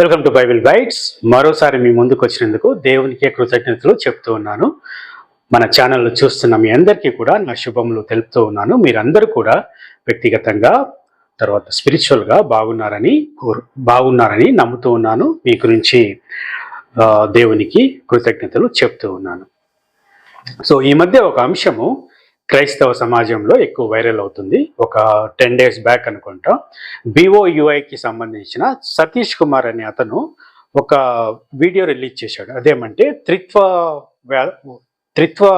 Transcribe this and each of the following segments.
Welcome to Bible bytes. మరోసారి మీ ముందుకు వచ్చినందుకు దేవునికే కృతజ్ఞతలు చెప్తూ ఉన్నాను. మన ఛానల్ చూస్తున్న మీ అందరికీ కూడా నా శుభములు తెలుపుతూ ఉన్నాను. మీరందరూ కూడా వ్యక్తిగతంగా తర్వాత స్పిరిచువల్గా బాగున్నారని నమ్ముతూ ఉన్నాను. మీ గురించి దేవునికి కృతజ్ఞతలు చెప్తూ ఉన్నాను. సో ఈ మధ్య ఒక అంశము క్రైస్తవ సమాజంలో ఎక్కువ వైరల్ అవుతుంది. ఒక 10 days బ్యాక్ అనుకుంటా BOUIకి సంబంధించిన సతీష్ కుమార్ అనే అతను ఒక వీడియో రిలీజ్ చేశాడు. అదేమంటే త్రిత్వ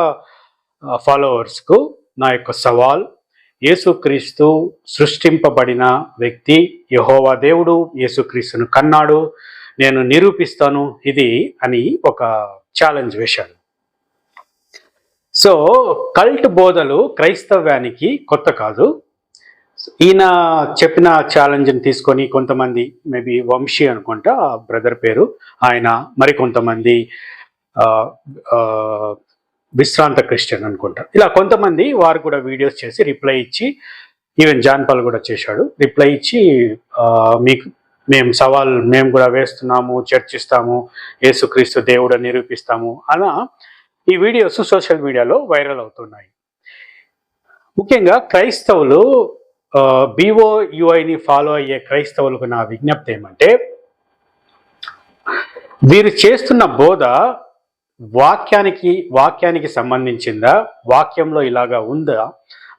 ఫాలోవర్స్కు నా యొక్క సవాల్, యేసుక్రీస్తు సృష్టింపబడిన వ్యక్తి, యెహోవా దేవుడు యేసుక్రీస్తును కన్నాడు, నేను నిరూపిస్తాను ఇది అని ఒక ఛాలెంజ్ వేశాడు. సో కల్ట్ బోధలు క్రైస్తవ్యానికి కొత్త కాదు. ఈయన చెప్పిన ఛాలెంజ్ని తీసుకొని కొంతమంది, మేబీ వంశీ అనుకుంటా బ్రదర్ పేరు, ఆయన మరికొంతమంది విశ్రాంత క్రిస్టియన్ అనుకుంటా, ఇలా కొంతమంది వారు కూడా వీడియోస్ చేసి రిప్లై ఇచ్చి, ఈవెన్ జాన్ పాల్ కూడా చేశాడు, రిప్లై ఇచ్చి మేము కూడా వేస్తున్నాము, చర్చిస్తాము, యేసుక్రీస్తు దేవుడు నిరూపిస్తాము అలా ఈ వీడియోస్ సోషల్ మీడియాలో వైరల్ అవుతున్నాయి. ముఖ్యంగా క్రైస్తవులు, BOUIని ఫాలో అయ్యే క్రైస్తవులకు నా విజ్ఞప్తి ఏమంటే, వీరు చేస్తున్న బోధ వాక్యానికి సంబంధించిందా, వాక్యంలో ఇలాగా ఉందా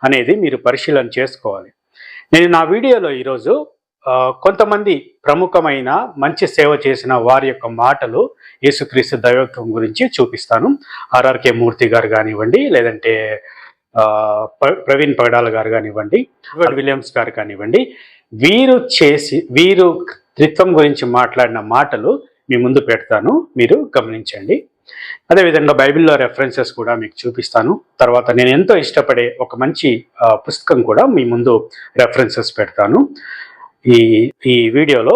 అనేది మీరు పరిశీలన చేసుకోవాలి. నేను నా వీడియోలో ఈరోజు కొంతమంది ప్రముఖమైన మంచి సేవ చేసిన వారి యొక్క మాటలు యేసుక్రీస్తు దైవత్వం గురించి చూపిస్తాను. RRK మూర్తి గారు కానివ్వండి, లేదంటే ప్రవీణ్ పగడాల గారు కానివ్వండి, విలియమ్స్ గారు కానివ్వండి, వీరు త్రిత్వం గురించి మాట్లాడిన మాటలు మీ ముందు పెడతాను, మీరు గమనించండి. అదేవిధంగా బైబిల్లో రెఫరెన్సెస్ కూడా మీకు చూపిస్తాను. తర్వాత నేను ఎంతో ఇష్టపడే ఒక మంచి పుస్తకం కూడా మీ ముందు రెఫరెన్సెస్ పెడతాను. ఈ వీడియోలో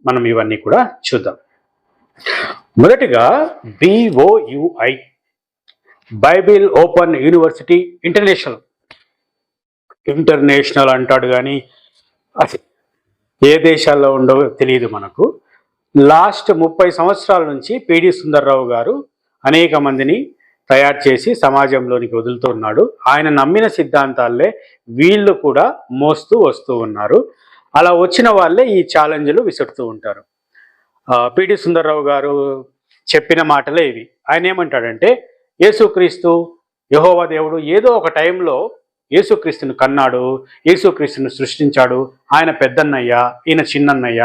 మనం ఇవన్నీ కూడా చూద్దాం. మొదటిగా BOUI, Bible open university international అంటాడు, కానీ అది ఏ దేశాల్లో ఉండవో తెలియదు మనకు. లాస్ట్ 30 సంవత్సరాల నుంచి PD సుందర్రావు గారు అనేక మందిని తయారు చేసి సమాజంలోనికి వదులుతున్నాడు. ఆయన నమ్మిన సిద్ధాంతాలే వీళ్ళు కూడా మోస్తూ వస్తూ ఉన్నారు. అలా వచ్చిన వాళ్ళే ఈ ఛాలెంజ్లు విసురుతూ ఉంటారు. PD సుందర్రావు గారు చెప్పిన మాటలే ఇవి. ఆయన ఏమంటాడంటే, యేసుక్రీస్తు యెహోవా దేవుడు ఏదో ఒక టైంలో యేసుక్రీస్తును కన్నాడు, యేసుక్రీస్తును సృష్టించాడు, ఆయన పెద్దన్నయ్య, ఈయన చిన్నన్నయ్య,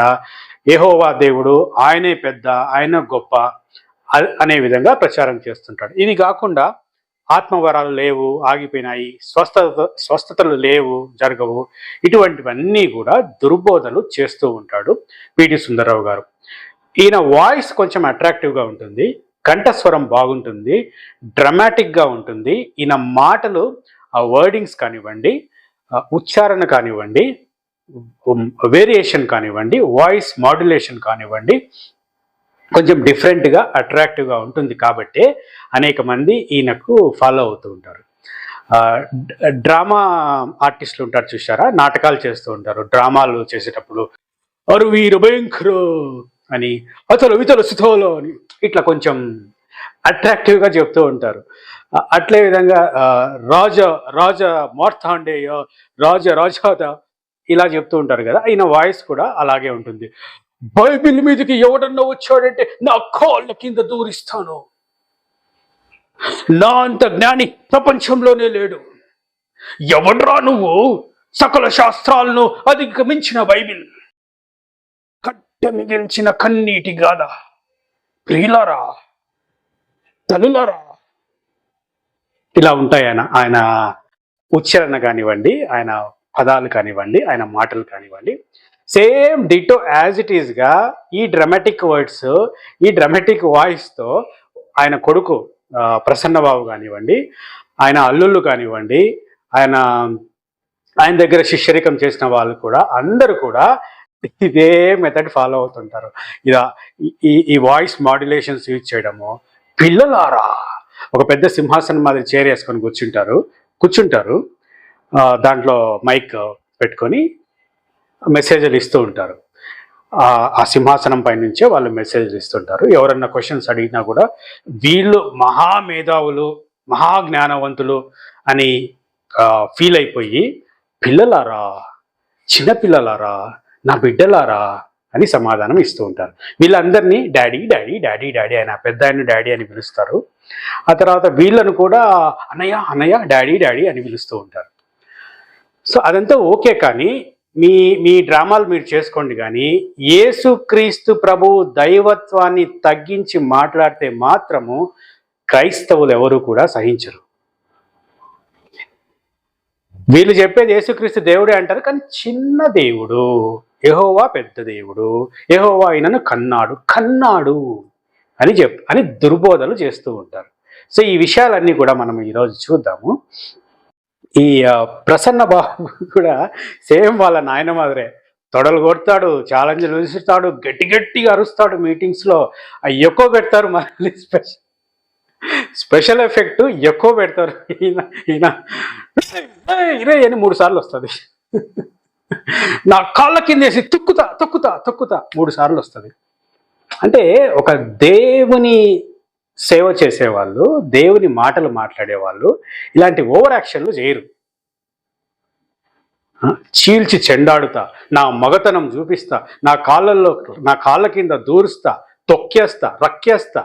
యెహోవా దేవుడు ఆయనే పెద్ద, ఆయన గొప్ప అనే విధంగా ప్రచారం చేస్తుంటాడు. ఇది కాకుండా ఆత్మవరాలు లేవు, ఆగిపోయినాయి, స్వస్థతలు లేవు, జరగవు, ఇటువంటివన్నీ కూడా దుర్బోధలు చేస్తూ ఉంటాడు PD సుందర్రావు గారు. ఈయన వాయిస్ కొంచెం అట్రాక్టివ్గా ఉంటుంది, కంఠస్వరం బాగుంటుంది, డ్రమాటిక్గా ఉంటుంది. ఈయన మాటలు, ఆ వర్డింగ్స్ కానివ్వండి, ఉచ్చారణ కానివ్వండి, వేరియేషన్ కానివ్వండి, వాయిస్ మాడ్యులేషన్ కానివ్వండి, కొంచెం డిఫరెంట్గా అట్రాక్టివ్గా ఉంటుంది. కాబట్టి అనేక మంది ఈయనకు ఫాలో అవుతూ ఉంటారు. డ్రామా ఆర్టిస్టులు ఉంటారు చూసారా, నాటకాలు చేస్తూ ఉంటారు. డ్రామాలు చేసేటప్పుడు అరు వీరు భయంకరు అని, అతలు వితలు సుతోలో అని ఇట్లా కొంచెం అట్రాక్టివ్గా చెప్తూ ఉంటారు. అట్లే విధంగా రాజ మార్తాండేయ, రాజాద ఇలా చెప్తూ ఉంటారు కదా. ఈయన వాయిస్ కూడా అలాగే ఉంటుంది. బైబిల్ మీదకి ఎవడన్నా వచ్చాడంటే నా కాళ్ళ కింద దూరిస్తాను, నా అంత జ్ఞాని ప్రపంచంలోనే లేడు, ఎవడ్రా నువ్వు, సకల శాస్త్రాలను అధిగమించిన బైబిల్, కట్టె మిగిల్చిన కన్నీటి గాథ, ప్రియులారా, తల్లులారా, ఇలా ఉంటాయి ఆయన ఉచ్చారణ కానివ్వండి, ఆయన పదాలు కానివ్వండి, ఆయన మాటలు కానివ్వండి, సేమ్ డిటో యాజ్ ఇట్ ఈస్గా ఈ డ్రమాటిక్ వర్డ్స్, ఈ డ్రమాటిక్ వాయిస్తో ఆయన కొడుకు ప్రసన్నబాబు కానివ్వండి, ఆయన అల్లుళ్ళు కానివ్వండి, ఆయన దగ్గర శిష్యరికం చేసిన వాళ్ళు కూడా అందరూ కూడా ఇదే మెథడ్ ఫాలో అవుతుంటారు. ఇలా ఈ వాయిస్ మాడ్యులేషన్స్ యూజ్ చేయడము. పిల్లలారా, ఒక పెద్ద సింహాసనం మాదిరి చైర్ వేసుకొని కూర్చుంటారు, దాంట్లో మైక్ పెట్టుకొని మెసేజ్లు ఇస్తూ ఉంటారు. ఆ సింహాసనం పై నుంచే వాళ్ళు మెసేజ్లు ఇస్తుంటారు. ఎవరన్నా క్వశ్చన్స్ అడిగినా కూడా వీళ్ళు మహామేధావులు, మహాజ్ఞానవంతులు అని ఫీల్ అయిపోయి, పిల్లలారా, చిన్నపిల్లలారా, నా బిడ్డలారా అని సమాధానం ఇస్తూ ఉంటారు. వీళ్ళందరినీ డాడీ డాడీ డాడీ డాడీ అని, పెద్ద ఆయన డాడీ అని పిలుస్తారు. ఆ తర్వాత వీళ్ళను కూడా అన్నయ్య అన్నయ్య డాడీ డాడీ అని పిలుస్తూ ఉంటారు. సో అదంతా ఓకే, కానీ మీ డ్రామాలు మీరు చేసుకోండి, కానీ యేసుక్రీస్తు ప్రభు దైవత్వాన్ని తగ్గించి మాట్లాడితే మాత్రము క్రైస్తవులు ఎవరు కూడా సహించరు. వీళ్ళు చెప్పేది యేసుక్రీస్తు దేవుడే అంటారు, కానీ చిన్న దేవుడు, యెహోవా పెద్ద దేవుడు, యెహోవా ఆయనను కన్నాడు అని దుర్బోధలు చేస్తూ ఉంటారు. సో ఈ విషయాలన్నీ కూడా మనం ఈరోజు చూద్దాము. ఈ ప్రసన్న బాబు కూడా సేమ్ వాళ్ళ నాయన మాదిరే, తొడలు కొడతాడు, ఛాలెంజ్లు విసురుతాడు, గట్టిగా అరుస్తాడు మీటింగ్స్లో. ఎక్కువ పెడతారు మళ్ళీ స్పెషల్ ఎఫెక్ట్ ఎక్కువ పెడతారు. ఈయన అని 3 సార్లు వస్తుంది. నా కాళ్ళ కిందేసి తొక్కుతా 3 సార్లు వస్తుంది. అంటే ఒక దేవుని సేవ చేసేవాళ్ళు, దేవుని మాటలు మాట్లాడేవాళ్ళు ఇలాంటి ఓవర్ యాక్షన్లు చేయరు. చీల్చి చెండాడుతా, నా మగతనం చూపిస్తా, నా కాళ్ళ కింద దూరుస్తా, తొక్కేస్తా, రక్కేస్తా.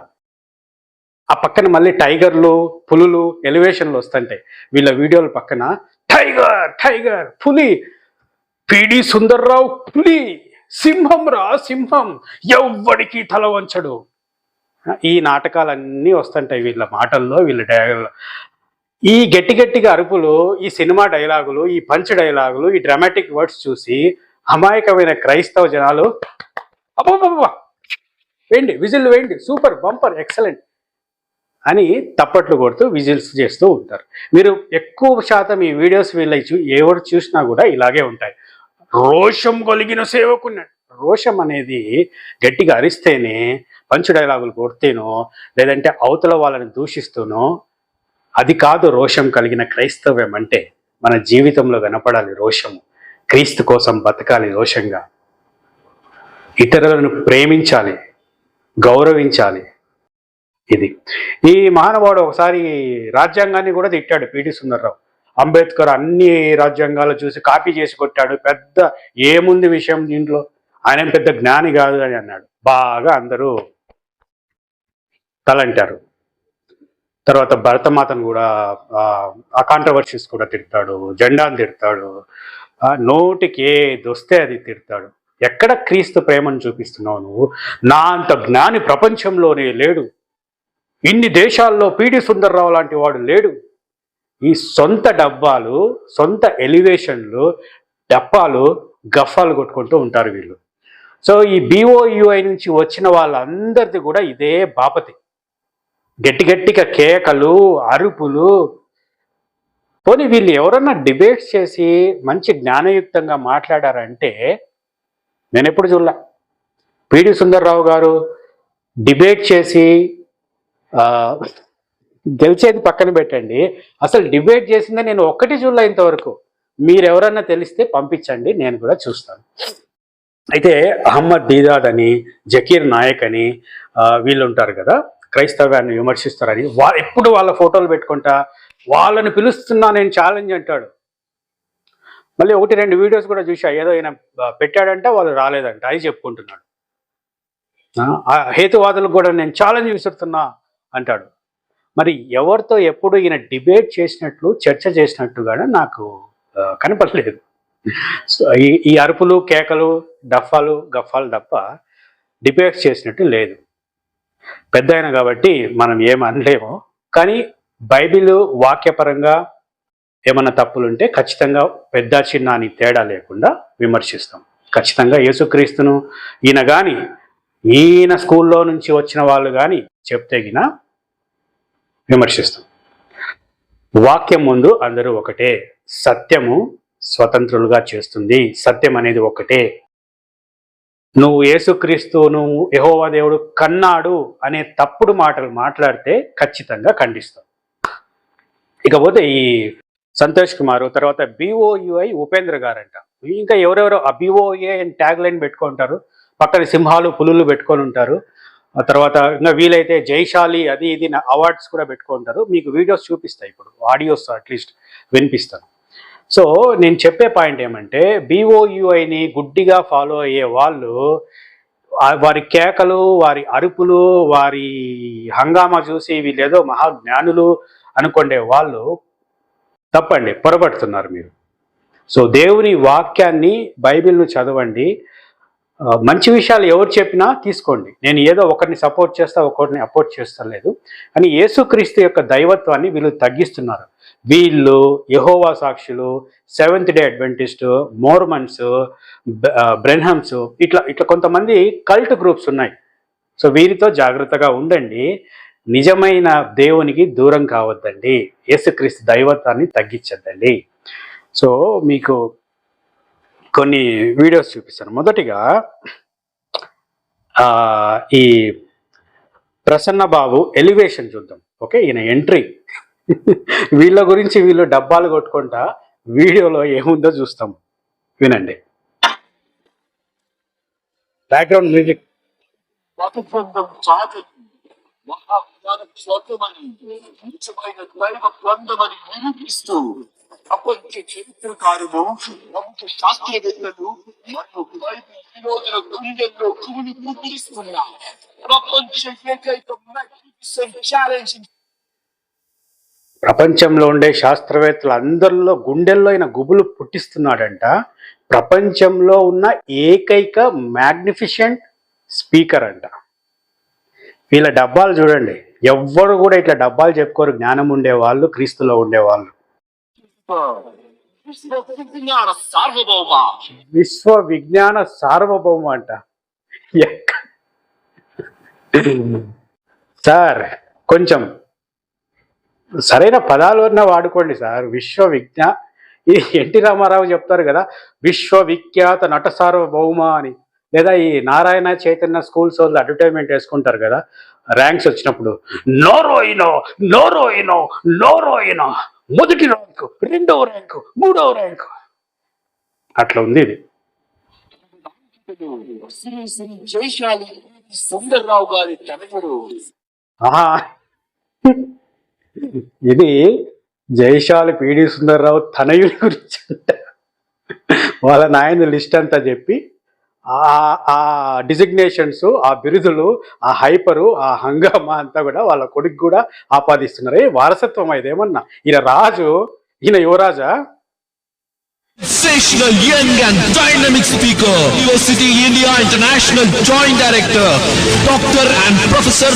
ఆ పక్కన మళ్ళీ టైగర్లు, పులులు ఎలివేషన్లు వస్తుంటాయి. వీళ్ళ వీడియోల పక్కన టైగర్, పులి, పిడి సుందర్రావు పులి, సింహం ఎవ్వడికి తల వంచడు. ఈ నాటకాలన్నీ వస్తుంటాయి వీళ్ళ మాటల్లో, వీళ్ళ డైలాగుల్లో. ఈ గట్టిగా అరుపులు, ఈ సినిమా డైలాగులు, ఈ పంచ్ డైలాగులు, ఈ డ్రామాటిక్ వర్డ్స్ చూసి అమాయకమైన క్రైస్తవ జనాలు అబ్బా విజిల్ వేయండి, సూపర్, బంపర్, ఎక్సలెంట్ అని తప్పట్లు కొడుతూ విజిల్స్ చేస్తూ ఉంటారు. మీరు ఎక్కువ శాతం ఈ వీడియోస్ వీళ్ళ ఎవరు చూసినా కూడా ఇలాగే ఉంటాయి. రోషం కలిగిన సేవకున్నాడు. రోషం అనేది గట్టిగా అరిస్తేనే, పంచు డైలాగులు కొడితేనో, లేదంటే అవతల వాళ్ళని దూషిస్తూనో అది కాదు రోషం కలిగిన క్రైస్తవ్యం. అంటే మన జీవితంలో కనపడాలి రోషము. క్రీస్తు కోసం బతకాలి రోషంగా, ఇతరులను ప్రేమించాలి, గౌరవించాలి. ఇది ఈ మహానుభావుడు ఒకసారి రాజ్యాంగాన్ని కూడా తిట్టాడు పిడి సుందర్రావు. అంబేద్కర్ అన్ని రాజ్యాంగాలు చూసి కాపీ చేసి కొట్టాడు, పెద్ద ఏముంది విషయం దీంట్లో, ఆయన పెద్ద జ్ఞాని కాదు అని అన్నాడు. బాగా అందరూ తలంటారు. తర్వాత భరతమాతను కూడా ఆ కాంట్రవర్సీస్ కూడా తిడతాడు, జెండాను తిడతాడు, నోటికి ఏది వస్తే అది తిడతాడు. ఎక్కడ క్రీస్తు ప్రేమను చూపిస్తున్నావు నువ్వు? నా అంత జ్ఞాని ప్రపంచంలోనే లేడు, ఇన్ని దేశాల్లో పిడి సుందర్రావు లాంటి వాడు లేడు. ఈ సొంత డబ్బాలు, సొంత ఎలివేషన్లు, డప్పాలు, గఫాలు కొట్టుకుంటూ ఉంటారు వీళ్ళు. సో ఈ BOUI నుంచి వచ్చిన వాళ్ళందరిది కూడా ఇదే బాపతి. గట్టిగా కేకలు, అరుపులు. పోనీ వీళ్ళు ఎవరన్నా డిబేట్స్ చేసి మంచి జ్ఞానయుక్తంగా మాట్లాడారంటే నేను ఎప్పుడు చూడలే. పిడి సుందర్రావు గారు డిబేట్ చేసి గెలిచేది పక్కన పెట్టండి, అసలు డిబేట్ చేసిందే నేను ఒక్కటి చూడలే ఇంతవరకు. మీరెవరన్నా తెలిస్తే పంపించండి, నేను కూడా చూస్తాను. అయితే అహ్మద్ దీదాద్ అని, జకీర్ నాయక్ అని వీళ్ళు ఉంటారు కదా, క్రైస్తవ్యాన్ని విమర్శిస్తారని ఎప్పుడు వాళ్ళ ఫోటోలు పెట్టుకుంటా వాళ్ళని పిలుస్తున్నా నేను ఛాలెంజ్ అంటాడు. మళ్ళీ 1-2 వీడియోస్ కూడా చూసా, ఏదో ఆయన పెట్టాడంట, వాళ్ళు రాలేదంట, అది చెప్పుకుంటున్నాడు. హేతువాదులకు కూడా నేను ఛాలెంజ్ విసురుతున్నా అంటాడు. మరి ఎవరితో ఎప్పుడు ఈయన డిబేట్ చేసినట్లు, చర్చ చేసినట్టుగా నాకు కనపడలేదు. ఈ అరుపులు, కేకలు, గఫాలు తప్ప డిబేట్స్ చేసినట్టు లేదు. పెద్ద ఆయన కాబట్టి మనం ఏం అనలేమో, కానీ బైబిల్ వాక్యపరంగా ఏమన్నా తప్పులుంటే ఖచ్చితంగా పెద్ద చిన్న అని తేడా లేకుండా విమర్శిస్తాం. ఖచ్చితంగా యేసుక్రీస్తును ఈయన స్కూల్లో నుంచి వచ్చిన వాళ్ళు కానీ చెప్తే గిన విమర్శిస్తాం. వాక్యం ముందు అందరూ ఒకటే. సత్యము స్వతంత్రులుగా చేస్తుంది. సత్యం అనేది ఒకటే. నువ్వు యేసుక్రీస్తును యెహోవా దేవుడు కన్నాడు అనే తప్పుడు మాటలు మాట్లాడితే ఖచ్చితంగా ఖండిస్తాం. ఇకపోతే ఈ సంతోష్ కుమార్, తర్వాత BOUI ఉపేంద్ర గారంట, ఇంకా ఎవరెవరో ఆ BOUI అని ట్యాగ్ లైన్ పెట్టుకుంటారు. పక్కన సింహాలు పులులు పెట్టుకొని ఉంటారు. ఆ తర్వాత ఇంకా వీలైతే జైశాలి అది ఇది అవార్డ్స్ కూడా పెట్టుకుంటారు. మీకు వీడియోస్ చూపిస్తాయి, ఇప్పుడు ఆడియోస్ అట్లీస్ట్ వినిపిస్తాను. సో నేను చెప్పే పాయింట్ ఏమంటే, BOUIని గుడ్డిగా ఫాలో అయ్యే వాళ్ళు, వారి కేకలు, వారి అరుపులు, వారి హంగామా చూసి వీళ్ళేదో మహాజ్ఞానులు అనుకునే వాళ్ళు తప్పండి, పొరపడుతున్నారు మీరు. సో దేవుని వాక్యాన్ని, బైబిల్ను చదవండి. మంచి విషయాలు ఎవరు చెప్పినా తీసుకోండి. నేను ఏదో ఒకరిని సపోర్ట్ చేస్తా, ఒకరిని అపోర్ట్ చేస్తలేదు. అని యేసుక్రీస్తు యొక్క దైవత్వాన్ని వీళ్ళు తగ్గిస్తున్నారు. వీళ్ళు యెహోవా సాక్షులు, సెవెంత్ డే అడ్వెంటిస్ట్, మోర్మన్స్, బ్రెన్హమ్స్, ఇట్లా కొంతమంది కల్ట్ గ్రూప్స్ ఉన్నాయి. సో వీరితో జాగ్రత్తగా ఉండండి. నిజమైన దేవునికి దూరం కావద్దండి. యేసుక్రీస్తు దైవత్వాన్ని తగ్గించద్దండి. సో మీకు కొన్ని వీడియోస్ చూపిస్తాను. మొదటిగా ఈ ప్రసన్న బాబు ఎలివేషన్ చూద్దాం. ఓకే, ఈయన ఎంట్రీ. వీళ్ళ గురించి వీళ్ళు డబ్బాలు కొట్టుకుంటా వీడియోలో ఏముందో చూస్తాం, వినండి. Background music. ప్రపంచ చరిత్రకారులు, ప్రముఖ శాస్త్రవేత్తలు మరియు విరోధుల గుండెల్లో కుమిలి పుట్టిస్తున్న ప్రపంచ ఏకైక ఛాలెంజ్. ప్రపంచంలో ఉండే శాస్త్రవేత్తలు అందరిలో గుండెల్లో ఆయన గుబులు పుట్టిస్తున్నాడంట. ప్రపంచంలో ఉన్న ఏకైక మ్యాగ్నిఫిషెంట్ స్పీకర్ అంట. వీళ్ళ డబ్బాలు చూడండి, ఎవ్వరు కూడా ఇట్లా డబ్బాలు చెప్పుకోరు. జ్ఞానం ఉండేవాళ్ళు, క్రీస్తులో ఉండేవాళ్ళు. విశ్వ విజ్ఞాన సార్వభౌమ అంట. సార్ కొంచెం సరైన పదాలన్నా వాడుకోండి సార్. ఇది ఎన్టీ రామారావు చెప్తారు కదా, విశ్వవిఖ్యాత నట సార్వభౌమ అని. లేదా ఈ నారాయణ చైతన్య స్కూల్స్ వాళ్ళు అడ్వర్టైజ్మెంట్ వేసుకుంటారు కదా, ర్యాంక్స్ వచ్చినప్పుడు, నోరోయినో నోరోయినో నోరోయినో, మొదటి ర్యాంకు, రెండవ ర్యాంకు, మూడవ ర్యాంకు. అట్లా ఉంది ఇది. సుందర్రావు గారి తనయుడు. ఇది జైశాలి పిడి సుందర్రావు తనయుడి గురించి అంట. వాళ్ళ నాయన లిస్ట్ అంతా చెప్పి ఆ డిజిగ్నేషన్స్, ఆ బిరుదులు, ఆ హైపరు, ఆ హంగామా అంతా కూడా వాళ్ళ కొడుకు కూడా ఆపాదిస్తున్నారు. వారసత్వం ఇదేమన్నా? ఈయన రాజు, ఈయన యువరాజా? Sensational young and dynamic speaker, University India International Joint Director, Dr. and Professor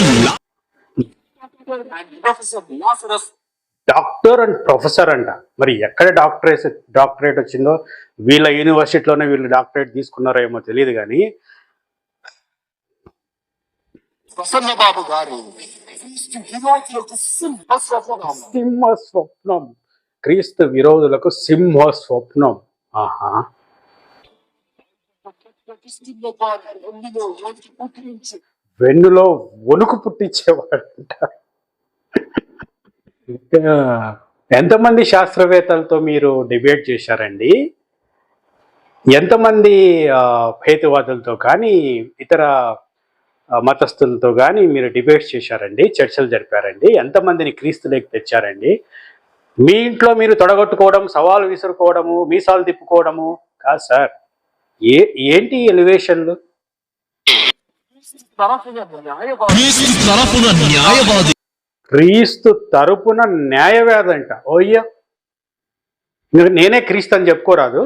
Lazarus. Doctor and professor అంట. మరి ఎక్కడ డాక్టరేట్ వచ్చిందో, వీళ్ళ యూనివర్సిటీలోనే వీళ్ళు డాక్టరేట్ తీసుకున్నారో ఏమో తెలియదు కానీ, ప్రసన్నబాబు గారు సింహ స్వప్నం, క్రీస్తు విరోధులకు సింహ స్వప్నం. ఆహా, వెన్నులో వణుకు పుట్టించేవాడంట. ఎంతమంది శాస్త్రవేత్తలతో మీరు డిబేట్ చేశారండి? ఎంతమంది హేతువాదులతో కానీ ఇతర మతస్థులతో కానీ మీరు డిబేట్స్ చేశారండి, చర్చలు జరిపారండి? ఎంతమందిని క్రీస్తులోకి తెచ్చారండి? మీ ఇంట్లో మీరు తొడగొట్టుకోవడం, సవాలు విసురుకోవడము, మీసాలు తిప్పుకోవడము కాదు సార్. ఏంటి ఎలివేషన్లు? క్రీస్తు తరపున న్యాయవాది అంట. ఓయ్య, నేనే క్రీస్తు అని చెప్పుకోరాదు?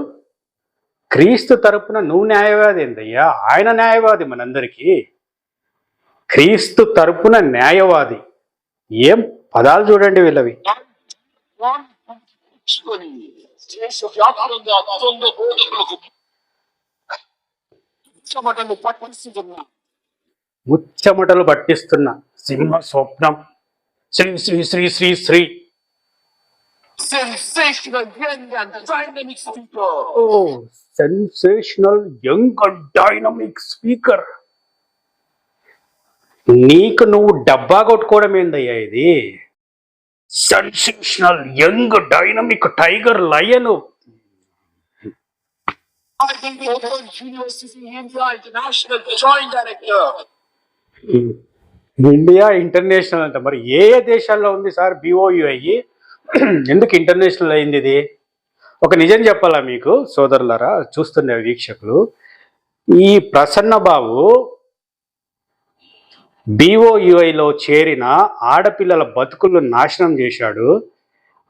క్రీస్తు తరపున నువ్వు న్యాయవాది ఏందయ్యా? ఆయన న్యాయవాది మనందరికీ. క్రీస్తు తరపున న్యాయవాది. ఏం పదాలు చూడండి వీళ్ళవి. ముచ్చమటలు పట్టిస్తున్న సింహ స్వప్నం, Shri Shri Shri Shri Shri. Sensational young and dynamic speaker. Oh, sensational young and dynamic speaker. నీకు నువ్వు డబ్బా కొట్టుకోవడం ఏందయ్యా ఇది? Sensational young dynamic tiger lion. Open University India International Joint Director. India international అంట. మరి ఏ ఏ దేశాల్లో ఉంది సార్ BOUI? ఎందుకు ఇంటర్నేషనల్ అయింది ఇది? ఒక నిజం చెప్పాలా మీకు సోదరులారా, చూస్తున్న వీక్షకులు, ఈ ప్రసన్న బాబు BOUIలో చేరిన ఆడపిల్లల బతుకులు నాశనం చేశాడు.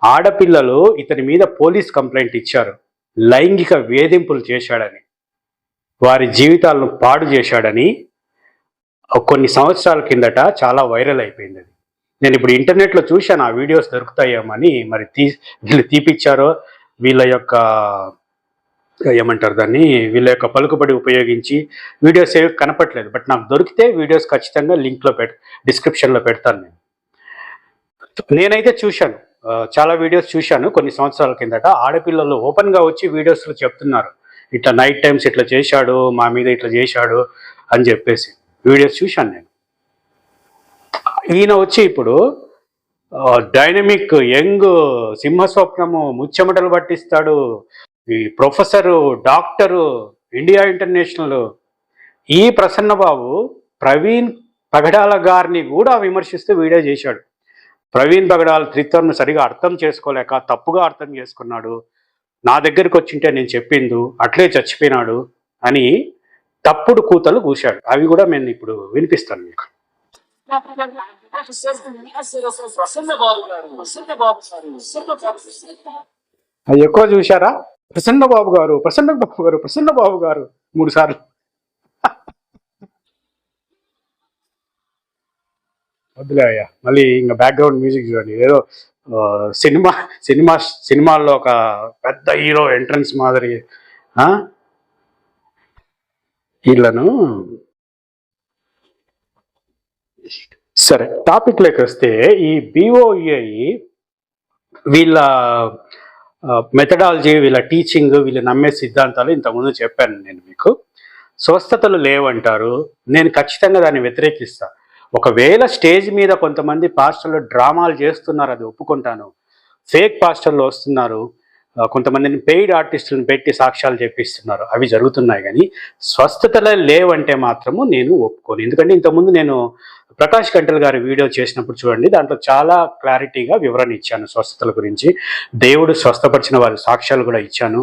ఆడపిల్లలు ఇతని మీద పోలీస్ కంప్లైంట్ ఇచ్చారు, లైంగిక వేధింపులు చేశాడని, వారి జీవితాలను పాడు చేశాడని. కొన్ని సంవత్సరాల కిందట చాలా వైరల్ అయిపోయింది అది. నేను ఇప్పుడు ఇంటర్నెట్లో చూశాను, ఆ వీడియోస్ దొరుకుతాయేమని. మరి వీళ్ళు తీపిచ్చారో వీళ్ళ యొక్క ఏమంటారు దాన్ని, వీళ్ళ యొక్క పలుకుబడి ఉపయోగించి వీడియోస్ ఏవి కనపట్లేదు. బట్ నాకు దొరికితే వీడియోస్ ఖచ్చితంగా లింక్లో డిస్క్రిప్షన్లో పెడతాను. నేనైతే చూశాను, చాలా వీడియోస్ చూశాను కొన్ని సంవత్సరాల కిందట. ఆడపిల్లలు ఓపెన్గా వచ్చి వీడియోస్లో చెప్తున్నారు, ఇట్లా నైట్ టైమ్స్ ఇట్లా చేశాడు, మా మీద ఇట్లా చేశాడు అని చెప్పేసి వీడియోస్ చూశాను నేను. ఈయన వచ్చి ఇప్పుడు డైనమిక్ యంగ్ సింహస్వప్నము, ముచ్చెమటలు పట్టిస్తాడు, ఈ ప్రొఫెసరు, డాక్టరు, ఇండియా ఇంటర్నేషనల్. ఈ ప్రసన్నబాబు ప్రవీణ్ పగడాల గారిని కూడా విమర్శిస్తూ వీడియో చేశాడు. ప్రవీణ్ పగడాల త్రిత్వంను సరిగా అర్థం చేసుకోలేక తప్పుగా అర్థం చేసుకున్నాడు, నా దగ్గరికి వచ్చింటే నేను చెప్పిండు అట్లే చచ్చిపోయినాడు అని తప్పుడు కూతలు కూశాడు. అవి కూడా నేను ఇప్పుడు వినిపిస్తాను మీకు. అది ఎక్కువ చూశారా? ప్రసన్న బాబు గారు, ప్రసన్న బాబు గారు, ప్రసన్న బాబు గారు 3 సార్లు. వద్దులే అయ్యా, మళ్ళీ ఇంకా బ్యాక్గ్రౌండ్ మ్యూజిక్ చూడండి, ఏదో సినిమాల్లో ఒక పెద్ద హీరో ఎంట్రన్స్ మాదిరి. వీళ్ళను సరే, టాపిక్లోకి వస్తే ఈ BOUI వీళ్ళ మెథడాలజీ, వీళ్ళ టీచింగ్, వీళ్ళు నమ్మే సిద్ధాంతాలు ఇంతకుముందు చెప్పాను నేను మీకు. స్వస్థతలు లేవంటారు, నేను ఖచ్చితంగా దాన్ని వ్యతిరేకిస్తా. ఒకవేళ స్టేజ్ మీద కొంతమంది పాస్టర్లు డ్రామాలు చేస్తున్నారు, అది ఒప్పుకుంటాను. ఫేక్ పాస్టర్లు వస్తున్నారు, కొంతమందిని పెయిడ్ ఆర్టిస్టులను పెట్టి సాక్ష్యాలు చెప్పిస్తున్నారు, అవి జరుగుతున్నాయి. కానీ స్వస్థతలే లేవంటే మాత్రము నేను ఒప్పుకోను. ఎందుకంటే ఇంతకుముందు నేను ప్రకాష్ గంటల్ గారి వీడియో చేసినప్పుడు చూడండి, దాంట్లో చాలా క్లారిటీగా వివరణ ఇచ్చాను స్వస్థతల గురించి. దేవుడు స్వస్థపరిచిన వారి సాక్ష్యాలు కూడా ఇచ్చాను.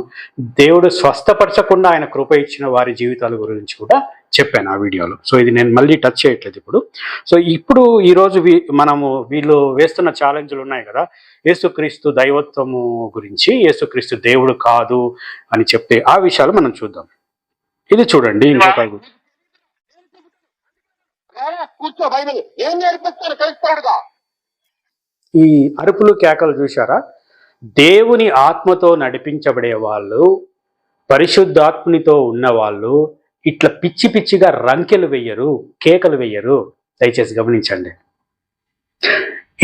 దేవుడు స్వస్థపరచకుండా ఆయన కృప ఇచ్చిన వారి జీవితాల గురించి కూడా చెప్పాను ఆ వీడియోలో. సో ఇది నేను మళ్ళీ టచ్ చేయట్లేదు ఇప్పుడు. సో ఇప్పుడు ఈరోజు వీళ్ళు వేస్తున్న ఛాలెంజ్లు ఉన్నాయి కదా, యేసుక్రీస్తు దైవత్వము గురించి, యేసుక్రీస్తు దేవుడు కాదు అని చెప్తే ఆ విషయాలు మనం చూద్దాం. ఇది చూడండి, ఇంకొక కూర్చో, బైబిల్ ఏం నేర్పిస్తారు క్రైస్తవుడుగా? ఈ అరుపులు కేకలు చూశారా? దేవుని ఆత్మతో నడిపించబడే వాళ్ళు, పరిశుద్ధాత్మునితో ఉన్న వాళ్ళు ఇట్లా పిచ్చి పిచ్చిగా రంకెలు వెయ్యరు, కేకలు వెయ్యరు. దయచేసి గమనించండి.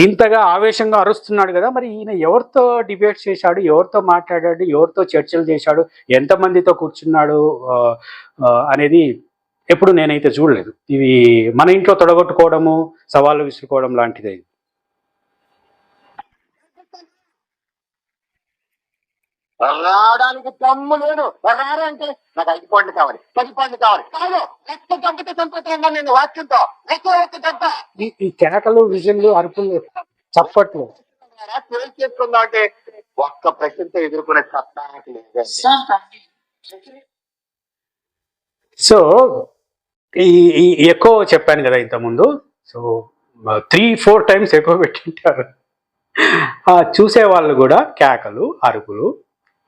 ఇంతగా ఆవేశంగా అరుస్తున్నాడు కదా, మరి ఈయన ఎవరితో డిబేట్ చేశాడు, ఎవరితో మాట్లాడాడు, ఎవరితో చర్చలు చేశాడు, ఎంతమందితో కూర్చున్నాడు అనేది ఎప్పుడు నేనైతే చూడలేదు. ఇవి మన ఇంట్లో తొడగొట్టుకోవడము, సవాళ్ళు విసురుకోవడం లాంటిది. రావడానికి దమ్ము లేదు. రారంటే నాకు 5 పండ్లు కావాలి, 10 పండ్లు కావాలి. కాదు, లెక్క చంపితే చంపుతున్నా నేను వాక్యంతో. లెక్క చంప ఈ కేకలు, విజన్లు, అరుపులు, చప్పట్లు చేసుకుందా అంటే ఒక్క ప్రశ్నతో ఎదుర్కొనే సత్తా లేదు. సో ఈ ఎక్కువ చెప్పాను కదా ఇంతకుముందు. సో 3-4 టైమ్స్ ఎక్కువ పెట్టింటారు. చూసే వాళ్ళు కూడా కేకలు, అరుపులు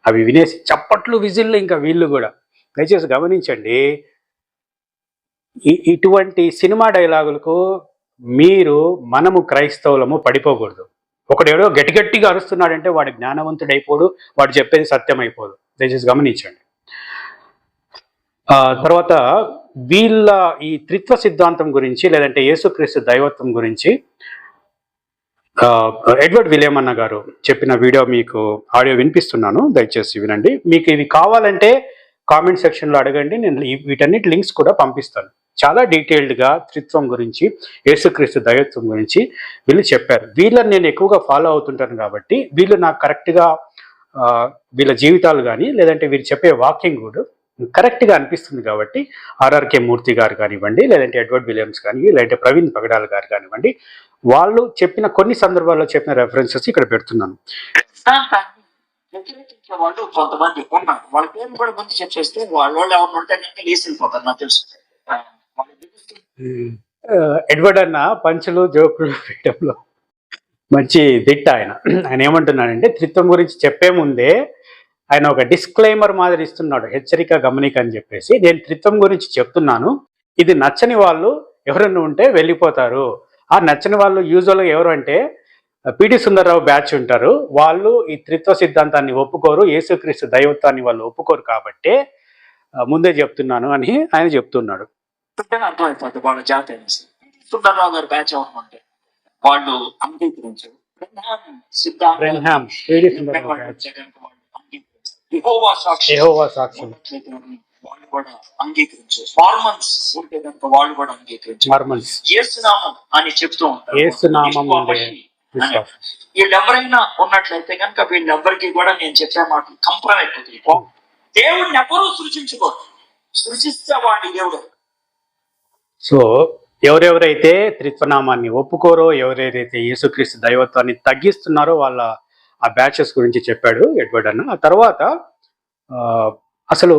అవి వినేసి చప్పట్లు, విజిల్లు, ఇంకా వీళ్ళు కూడా. దయచేసి గమనించండి, ఇటువంటి సినిమా డైలాగులకు మనము క్రైస్తవులము పడిపోకూడదు. ఒకడేడో గట్టిగా అరుస్తున్నాడంటే వాడు జ్ఞానవంతుడైపోడు, వాడు చెప్పేది సత్యం అయిపోదు. దయచేసి గమనించండి. తర్వాత వీళ్ళ ఈ త్రిత్వ సిద్ధాంతం గురించి, లేదంటే యేసుక్రీస్తు దైవత్వం గురించి ఎడ్వర్డ్ విలియమన్న గారు చెప్పిన వీడియో మీకు ఆడియో వినిపిస్తున్నాను, దయచేసి వినండి. మీకు ఇవి కావాలంటే కామెంట్ సెక్షన్లో అడగండి, నేను వీటన్నిటి లింక్స్ కూడా పంపిస్తాను. చాలా డీటెయిల్డ్గా త్రిత్వం గురించి, యేసుక్రీస్తు దైవత్వం గురించి వీళ్ళు చెప్పారు. వీళ్ళని నేను ఎక్కువగా ఫాలో అవుతుంటాను కాబట్టి వీళ్ళు నాకు కరెక్ట్గా వీళ్ళ జీవితాలు కానీ, లేదంటే వీళ్ళు చెప్పే వాక్యం కూడా కరెక్ట్గా అనిపిస్తుంది కాబట్టి ఆర్ఆర్కే మూర్తి గారు కానివ్వండి, లేదంటే ఎడ్వర్డ్ విలియమ్స్ కానీ, లేదంటే ప్రవీణ్ పగడాల్ గారు కానివ్వండి, వాళ్ళు చెప్పిన కొన్ని సందర్భాల్లో చెప్పిన రెఫరెన్సెస్ ఇక్కడ పెడుతున్నాను. వ్యతిరేకించే వాళ్ళు కొంతమంది ఉన్నారు. వాళ్ళ పేరు కూడా ముందు చెప్పేస్తే వాళ్ళు ఎవరు ఉంటే కనుక లేసిపోతారు. నాకు తెలుసు. వాళ్ళు ఎడ్వర్డ్ అన్న పంచులు జోకులు వేయడంలో మంచి దిట్ట ఆయన. ఆయన ఏమంటున్నాడంటే త్రిత్వం గురించి చెప్పే ముందే ఆయన ఒక డిస్క్లైమర్ మాదిరి ఇస్తున్నాడు, హెచ్చరిక గమనిక అని చెప్పేసి. నేను త్రిత్వం గురించి చెప్తున్నాను, ఇది నచ్చని వాళ్ళు ఎవరైనా ఉంటే వెళ్ళిపోతారు. ఆ నచ్చని వాళ్ళు యూజువల్గా ఎవరు అంటే పిటి సుందర్రావు బ్యాచ్ ఉంటారు. వాళ్ళు ఈ త్రిత్వ సిద్ధాంతాన్ని ఒప్పుకోరు, యేసుక్రీస్తు దైవత్వాన్ని వాళ్ళు ఒప్పుకోరు, కాబట్టి ముందే చెప్తున్నాను అని ఆయన చెప్తున్నాడు. అర్థమైపోతుంది వాళ్ళ జాతి అనేసి. సుందర్రావు గారు బ్యాచ్ అవుతుంటే వాళ్ళు అంగీకరించారు. యెహోవా సాక్ష్యం వాళ్ళు కూడా అంగీకరించారు. ఫార్మన్స్ ఉంటే కనుక వాళ్ళు కూడా అంగీకరించారు. యేసునామం అని చెప్తూ ఉంటారు. వీళ్ళెవరైనా ఉన్నట్లయితే కనుక వీళ్ళెవ్వరికి కూడా నేను చెప్పే మాటలు కంప్రమైజ్ అవుతుంది. దేవుడిని ఎవరూ సృజించుకోరు, సృజిస్తే వాడి దేవుడు. సో ఎవరెవరైతే త్రిత్వనామాన్ని ఒప్పుకోరో, ఎవరెవరైతే యేసుక్రీస్తు దైవత్వాన్ని తగ్గిస్తున్నారో వాళ్ళ ఆ బ్యాచెస్ గురించి చెప్పాడు ఎడ్వర్డ్ అన్న. ఆ తర్వాత అసలు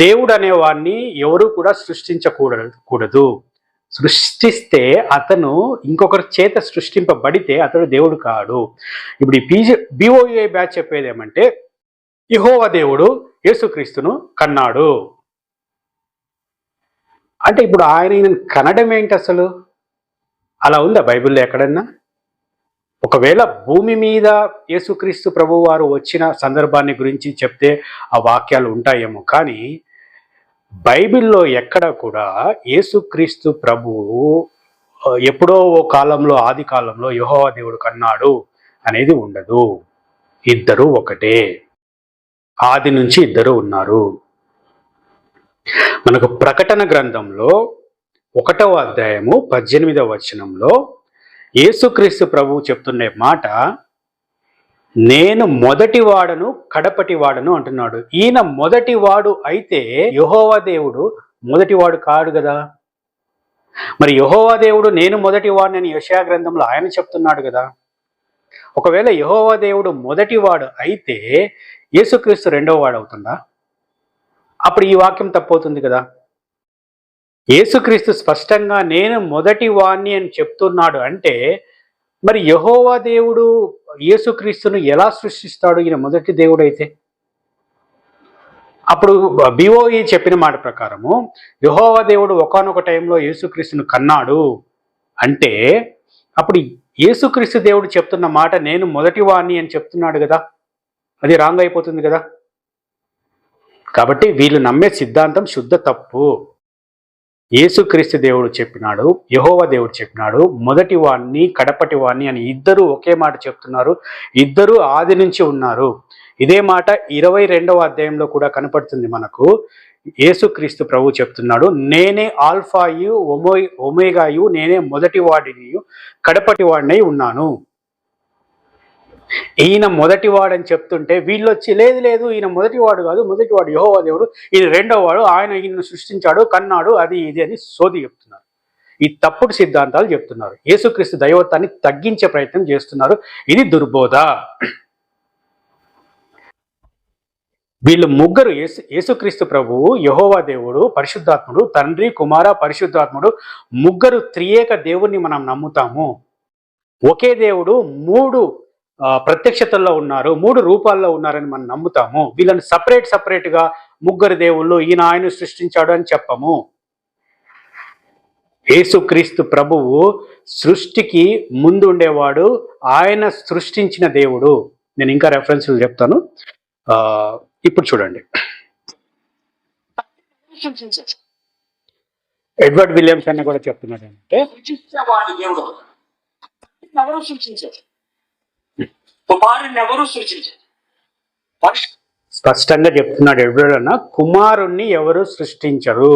దేవుడు అనేవాడిని ఎవరు కూడా సృష్టించకూడదు. సృష్టిస్తే అతను ఇంకొకరి చేత సృష్టింపబడితే అతడు దేవుడు కాడు. ఇప్పుడు ఈ బిఓఏ బ్యాచ్ చెప్పేది ఏమంటే యెహోవా దేవుడు యేసుక్రీస్తును కన్నాడు అంటే ఇప్పుడు ఆయన కనడం ఏంటి అసలు? అలా ఉందా బైబిల్లో ఎక్కడన్నా? ఒకవేళ భూమి మీద యేసుక్రీస్తు ప్రభు వారు వచ్చిన సందర్భాన్ని గురించి చెప్తే ఆ వాక్యాలు ఉంటాయేమో, కానీ బైబిల్లో ఎక్కడ కూడా యేసుక్రీస్తు ప్రభువు ఎప్పుడో ఓ కాలంలో, ఆది కాలంలో యెహోవా దేవుడు కన్నాడు అనేది ఉండదు. ఇద్దరు ఒకటే, ఆది నుంచి ఇద్దరు ఉన్నారు. మనకు ప్రకటన గ్రంథంలో 1వ అధ్యాయము 18వ వచనంలో యేసుక్రీస్తు ప్రభువు చెప్తున్న మాట, నేను మొదటి వాడను కడపటి వాడను అంటున్నాడు. ఈయన మొదటి వాడు అయితే యెహోవా దేవుడు మొదటివాడు కాడు కదా. మరి యెహోవా దేవుడు నేను మొదటి వాడిని యెషయా గ్రంథంలో ఆయన చెప్తున్నాడు కదా. ఒకవేళ యెహోవా దేవుడు మొదటివాడు అయితే యేసుక్రీస్తు రెండవ వాడు అవుతుందా? అప్పుడు ఈ వాక్యం తప్పవుతుంది కదా. యేసుక్రీస్తు స్పష్టంగా నేను మొదటి వాణ్ణి అని చెప్తున్నాడు అంటే మరి యెహోవా దేవుడు యేసుక్రీస్తును ఎలా సృష్టిస్తాడు ఈయన మొదటి దేవుడు అయితే? అప్పుడు బిఓఈ చెప్పిన మాట ప్రకారము యెహోవా దేవుడు ఒకానొక టైంలో యేసుక్రీస్తును కన్నాడు అంటే అప్పుడు యేసుక్రీస్తు దేవుడు చెప్తున్న మాట నేను మొదటి వాణ్ణి అని చెప్తున్నాడు కదా, అది రాంగ్ అయిపోతుంది కదా. కాబట్టి వీళ్ళు నమ్మే సిద్ధాంతం శుద్ధ తప్పు. యేసుక్రీస్తు దేవుడు చెప్పినాడు, యెహోవా దేవుడు చెప్పినాడు, మొదటి వాణ్ణి కడపటి వాణ్ణి అని ఇద్దరు ఒకే మాట చెప్తున్నారు. ఇద్దరు ఆది నుంచి ఉన్నారు. ఇదే మాట 22వ అధ్యాయంలో కూడా కనపడుతుంది మనకు. యేసుక్రీస్తు ప్రభు చెప్తున్నాడు, నేనే ఆల్ఫాయు ఒమేగాయు, నేనే మొదటి వాడిని కడపటి వాడినై ఉన్నాను. ఈయన మొదటివాడు అని చెప్తుంటే వీళ్ళు వచ్చి లేదు లేదు ఈయన మొదటివాడు కాదు, మొదటివాడు యెహోవా దేవుడు, ఈయన రెండవ వాడు, ఆయన ఈయన సృష్టించాడు, కన్నాడు, అది ఇది అని సోది చెప్తున్నారు. ఈ తప్పుడు సిద్ధాంతాలు చెప్తున్నారు. యేసుక్రీస్తు దైవత్వాన్ని తగ్గించే ప్రయత్నం చేస్తున్నారు. ఇది దుర్బోధ. వీళ్ళు ముగ్గురు యేసుక్రీస్తు ప్రభువు, యెహోవా దేవుడు, పరిశుద్ధాత్ముడు, తండ్రి కుమార పరిశుద్ధాత్ముడు, ముగ్గురు త్రియేక దేవుణ్ణి మనం నమ్ముతాము. ఒకే దేవుడు 3 ప్రత్యక్షతల్లో ఉన్నారు, 3 రూపాల్లో ఉన్నారని మనం నమ్ముతాము. వీళ్ళని సపరేట్గా ముగ్గురు దేవుళ్ళు, ఈయన ఆయన సృష్టించాడు అని చెప్పము. యేసుక్రీస్తు ప్రభువు సృష్టికి ముందు ఉండేవాడు, ఆయన సృష్టించిన దేవుడు. నేను ఇంకా రెఫరెన్స్లు చెప్తాను. ఇప్పుడు చూడండి, ఎడ్వర్డ్ విలియమ్స్ అన్న కూడా చెప్తున్నాడు అంటే కుమారుని ఎవరు సృష్టించారు? స్పష్టంగా చెప్తున్నాడు ఎడ్వర్డ్ అన్న, కుమారుణ్ణి ఎవరు సృష్టించరు,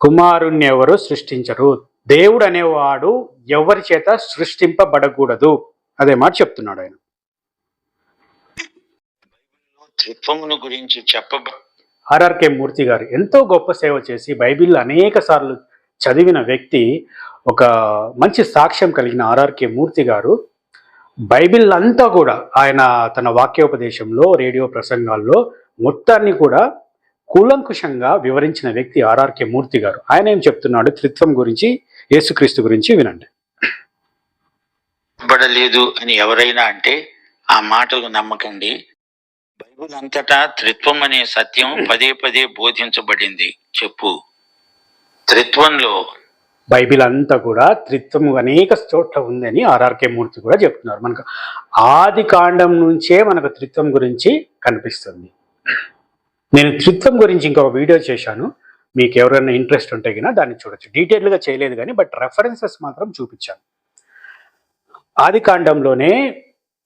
కుమారుణ్ణి ఎవరు సృష్టించరు. దేవుడు అనేవాడు ఎవరి చేత సృష్టింపబడకూడదు. అదే మాట చెప్తున్నాడు ఆయన. త్రిత్వమును గురించి ఆర్ఆర్కే మూర్తి గారు ఎంతో గొప్ప సేవ చేసి బైబిల్ అనేక సార్లు చదివిన వ్యక్తి, ఒక మంచి సాక్ష్యం కలిగిన ఆర్ఆర్కే మూర్తి గారు బైబిల్ అంతా కూడా ఆయన తన వాక్యోపదేశంలో, రేడియో ప్రసంగాల్లో మొత్తాన్ని కూడా కూలంకుషంగా వివరించిన వ్యక్తి ఆర్ఆర్కే మూర్తి గారు. ఆయన ఏం చెప్తున్నాడు త్రిత్వం గురించి, యేసుక్రీస్తు గురించి వినండి. పడలేదు అని ఎవరైనా అంటే ఆ మాటలు నమ్మకండి. బైబిల్ అంతటా త్రిత్వం అనే సత్యం పదే పదే బోధించబడింది. చెప్పు. త్రిత్వంలో బైబిల్ అంతా కూడా త్రిత్వం అనేక చోట్ల ఉందని ఆర్ఆర్కే మూర్తి కూడా చెప్తున్నారు. మనకు ఆది కాండం నుంచే మనకు త్రిత్వం గురించి కనిపిస్తుంది. నేను త్రిత్వం గురించి ఇంకొక వీడియో చేశాను, మీకు ఎవరైనా ఇంట్రెస్ట్ ఉంటే కనుక దాన్ని చూడొచ్చు. డీటెయిల్గా చేయలేదు కానీ బట్ రెఫరెన్సెస్ మాత్రం చూపించాను. ఆది కాండంలోనే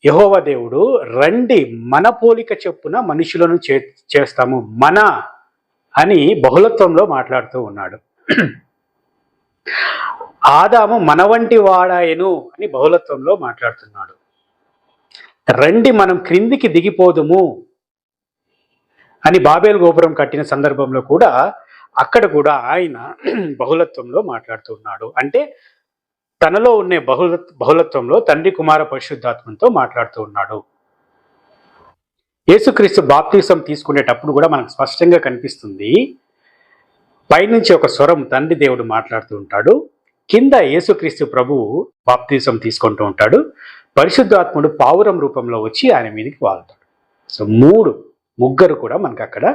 యెహోవా దేవుడు రండి మన పోలిక చొప్పున మనుషులను చేస్తాము మన అని బహుళత్వంలో మాట్లాడుతూ ఉన్నాడు. ఆదాము మన వంటి వాడాయను అని బహుళత్వంలో మాట్లాడుతున్నాడు. రండి మనం క్రిందికి దిగిపోదుము అని బాబేలు గోపురం కట్టిన సందర్భంలో కూడా అక్కడ కూడా ఆయన బహుళత్వంలో మాట్లాడుతున్నాడు. అంటే తనలో ఉన్న బహుళత్వంలో తండ్రి కుమార పరిశుద్ధాత్మతో మాట్లాడుతూ ఉన్నాడు. యేసుక్రీస్తు బాప్తిసం తీసుకునేటప్పుడు కూడా మనకు స్పష్టంగా కనిపిస్తుంది, పైనుంచి ఒక స్వరం తండ్రి దేవుడు మాట్లాడుతూ ఉంటాడు, కింద యేసుక్రీస్తు ప్రభువు బాప్తిసం తీసుకుంటూ ఉంటాడు, పరిశుద్ధాత్ముడు పావురం రూపంలో వచ్చి ఆయన మీదకి వాళ్తాడు. సో ముగ్గురు కూడా మనకు అక్కడ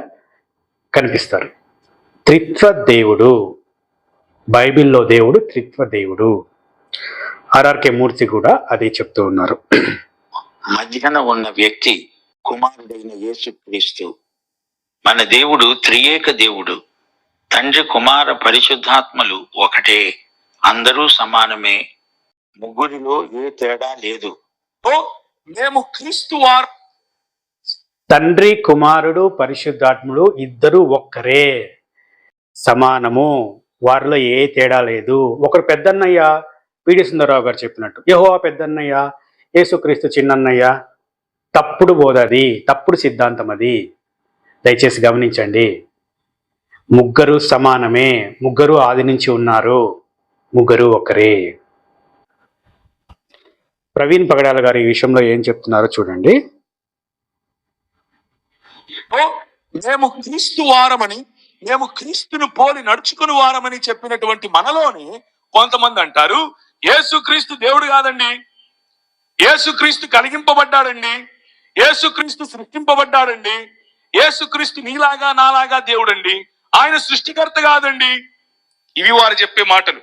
కనిపిస్తారు. త్రిత్వ దేవుడు, బైబిల్లో దేవుడు త్రిత్వ దేవుడు. ఆర్ఆర్కే మూర్తి కూడా అదే చెప్తూ ఉన్నారు. మధ్యన ఉన్న వ్యక్తి కుమారుడైన యేసుక్రీస్తు. మన దేవుడు త్రియేక దేవుడు. తండ్రి కుమార పరిశుద్ధాత్మలు ఒకటే, అందరూ సమానమే, ముగ్గురిలో ఏ తేడా లేదు. మేము క్రీస్తు వారు. తండ్రి కుమారుడు పరిశుద్ధాత్ముడు ఇద్దరు ఒక్కరే, సమానము, వారిలో ఏ తేడా లేదు. ఒకరు పెద్దన్నయ్య పిడి సుందరరావు గారు చెప్పినట్టు, యెహోవా పెద్దన్నయ్య, యేసుక్రీస్తు చిన్నన్నయ్య, తప్పుడు బోధది, తప్పుడు సిద్ధాంతం అది. దయచేసి గమనించండి, ముగ్గురు సమానమే, ముగ్గురు ఆది నుంచి ఉన్నారు, ముగ్గురు ఒకరే. ప్రవీణ్ పగడాల గారు ఈ విషయంలో ఏం చెప్తున్నారో చూడండి. మేము క్రీస్తు వారమని, మేము క్రీస్తును పోలి నడుచుకుని వారమని చెప్పినటువంటి మనలోని కొంతమంది అంటారు, యేసుక్రీస్తు దేవుడు కాదండి, యేసుక్రీస్తు కలిగింపబడ్డాడండి, యేసుక్రీస్తు సృష్టింపబడ్డాడండి, యేసుక్రీస్తు నీలాగా నాలాగా దేవుడండి, ఆయన సృష్టికర్త కాదండి. ఇవి వారు చెప్పే మాటలు.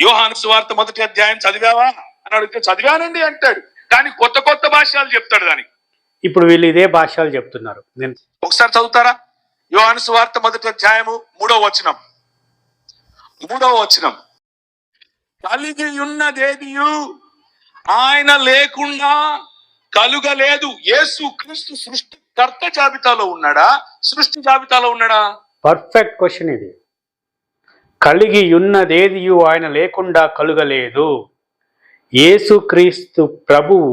యోహాను సువార్త 1వ అధ్యాయం చదివావా అని అడిగితే చదివానండి అంటాడు, కానీ కొత్త కొత్త భాష్యాలు చెప్తాడు దానికి. ఇప్పుడు వీళ్ళు ఇదే భాష్యాలు చెప్తున్నారు. నేను ఒకసారి చదువుతారా? యోహాను సువార్త 1వ అధ్యాయము 3వ వచనం. కలిగి ఉన్నదేదియు ఆయన లేకుండా కలుగలేదు. యేసు క్రీస్తు సృష్టికర్త జాబితాలో ఉన్నాడా, సృష్టి జాబితాలో ఉన్నాడా? పర్ఫెక్ట్ క్వశ్చన్ ఇది. కలిగి ఉన్నదేదియు ఆయన లేకుండా కలుగలేదు. యేసుక్రీస్తు ప్రభువు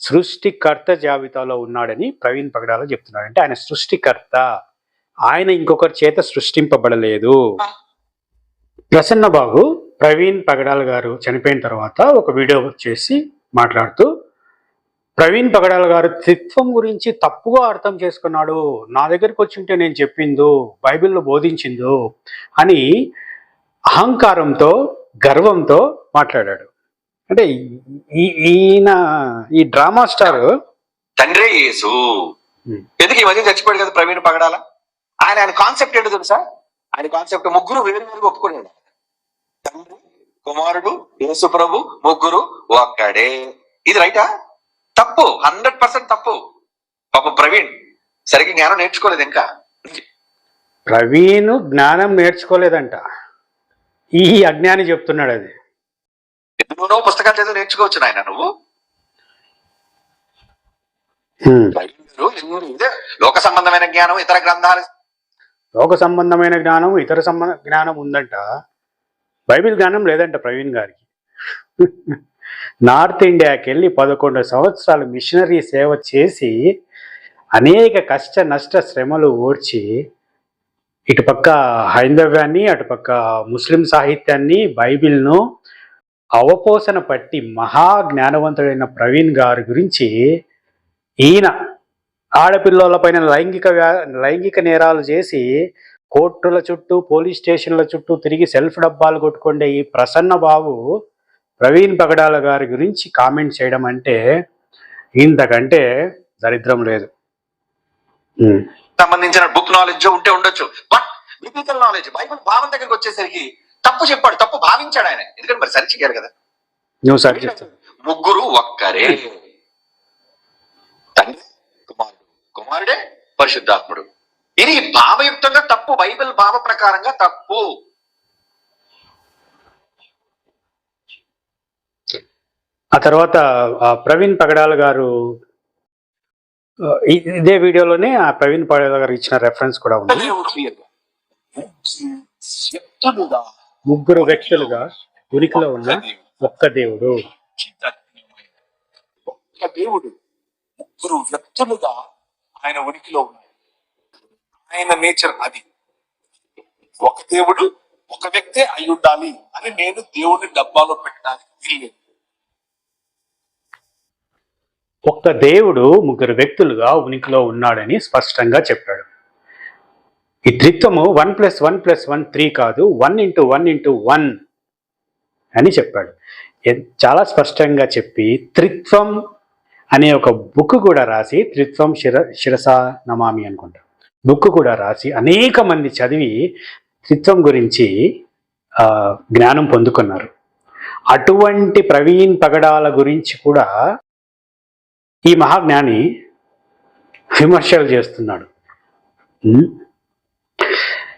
సృష్టికర్త జాబితాలో ఉన్నాడని ప్రవీణ్ పగడాల చెప్తున్నాడు. అంటే ఆయన సృష్టికర్త, ఆయన ఇంకొకరి చేత సృష్టింపబడలేదు. ప్రసన్న బాబు ప్రవీణ్ పగడాల గారు చనిపోయిన తర్వాత ఒక వీడియో చేసి మాట్లాడుతూ, ప్రవీణ్ పగడాల గారు త్రిత్వం గురించి తప్పుగా అర్థం చేసుకున్నాడు, నా దగ్గరికి వచ్చింటే నేను చెప్పిందో బైబిల్లో బోధించిందో అని అహంకారంతో గర్వంతో మాట్లాడాడు. అంటే ఈయన ఈ డ్రామా స్టార్ తండ్రి యేసు ఎందుకు ఈ మధ్య చచ్చిపోయాడు కదా ప్రవీణ్ పగడాల. ఆయన కాన్సెప్ట్ ఏంటో తెలుసా? ఆయన కాన్సెప్ట్ ముగ్గురు వేరువేరుగా ఒప్పుకున్నాడు. తండ్రి కుమారుడు యేసు ప్రభు ముగ్గురు ఒక్కడే. ఇది రైటా? తప్పు, 100% తప్పు. పాప ప్రవీణ్ సరిగ్గా జ్ఞానం నేర్చుకోలేదు. ఇంకా ప్రవీణ్ జ్ఞానం నేర్చుకోలేదంట, ఈ అజ్ఞాని చెప్తున్నాడు. అది ఎన్నో పుస్తకాలు చదివి నేర్చుకోవచ్చు నాయన నువ్వు. ఇదే లోక సంబంధమైన జ్ఞానం, ఇతర గ్రంథాలు, లోక సంబంధమైన జ్ఞానం, ఇతర జ్ఞానం ఉందంట, బైబిల్ జ్ఞానం లేదంట ప్రవీణ్ గారికి. నార్త్ ఇండియాకి వెళ్ళి 11 సంవత్సరాలు మిషనరీ సేవ చేసి అనేక కష్ట నష్ట శ్రమలు ఓడ్చి ఇటుపక్క హైందవ్యాన్ని, అటుపక్క ముస్లిం సాహిత్యాన్ని, బైబిల్ను అవపోసన పట్టి మహా జ్ఞానవంతుడైన ప్రవీణ్ గారి గురించి ఈయన ఆడపిల్లలపైన లైంగిక నేరాలు చేసి కోర్టుల చుట్టూ, పోలీస్ స్టేషన్ల చుట్టూ తిరిగి సెల్ఫ్ డబ్బాలు కొట్టుకుండే ఈ ప్రసన్న బాబు ప్రవీణ్ పగడాల గారి గురించి కామెంట్ చేయడం అంటే ఇంతకంటే దరిద్రం లేదు. సంబంధించిన బుక్ నాలెడ్జ్ ఉంటే ఉండొచ్చు, బట్ బిబ్లికల్ నాలెడ్జ్, బైబిల్ భావం దగ్గరికి వచ్చేసరికి తప్పు చెప్పాడు, తప్పు భావించాడు ఆయన. ఎందుకంటే మరి సరి చేయాలి కదా. నువ్వు సరి చేస్తావు. ముగ్గురు ఒక్కరే, తండ్రి, కుమారుడు, కుమారుడే పరిశుద్ధాత్ముడు. ఇది భావయుక్తంగా తప్పు, బైబిల్ భావ ప్రకారంగా తప్పు. ఆ తర్వాత ప్రవీణ్ పగడాల గారు ఇదే వీడియోలోనే ఆ ప్రవీణ్ పగడాల గారు ఇచ్చిన రెఫరెన్స్ కూడా ఉంది. ముగ్గురు వ్యక్తులుగా ఉనికిలో ఉన్న ఒక్క దేవుడు. ఒక్క దేవుడు, ముగ్గురు వ్యక్తులుగా ఆయన ఉనికిలో ఉన్నారు. ఆయన నేచర్ అది. ఒక దేవుడు ఒక వ్యక్తే అయి ఉండాలి అని నేను దేవుడిని డబ్బాలో పెట్టడానికి వీల్లేదు. ఒక్క దేవుడు ముగ్గురు వ్యక్తులుగా ఉనికిలో ఉన్నాడని స్పష్టంగా చెప్పాడు. ఈ త్రిత్వము 1+1+1 3 కాదు, 1x1x1 అని చెప్పాడు. చాలా స్పష్టంగా చెప్పి త్రిత్వం అనే ఒక బుక్ కూడా రాసి, త్రిత్వం శిరసా నమామి అనుకుంటా, బుక్ కూడా రాసి అనేక మంది చదివి త్రిత్వం గురించి జ్ఞానం పొందుకున్నారు. అటువంటి ప్రవీణ్ పగడాల గురించి కూడా ఈ మహాజ్ఞాని విమర్శలు చేస్తున్నాడు.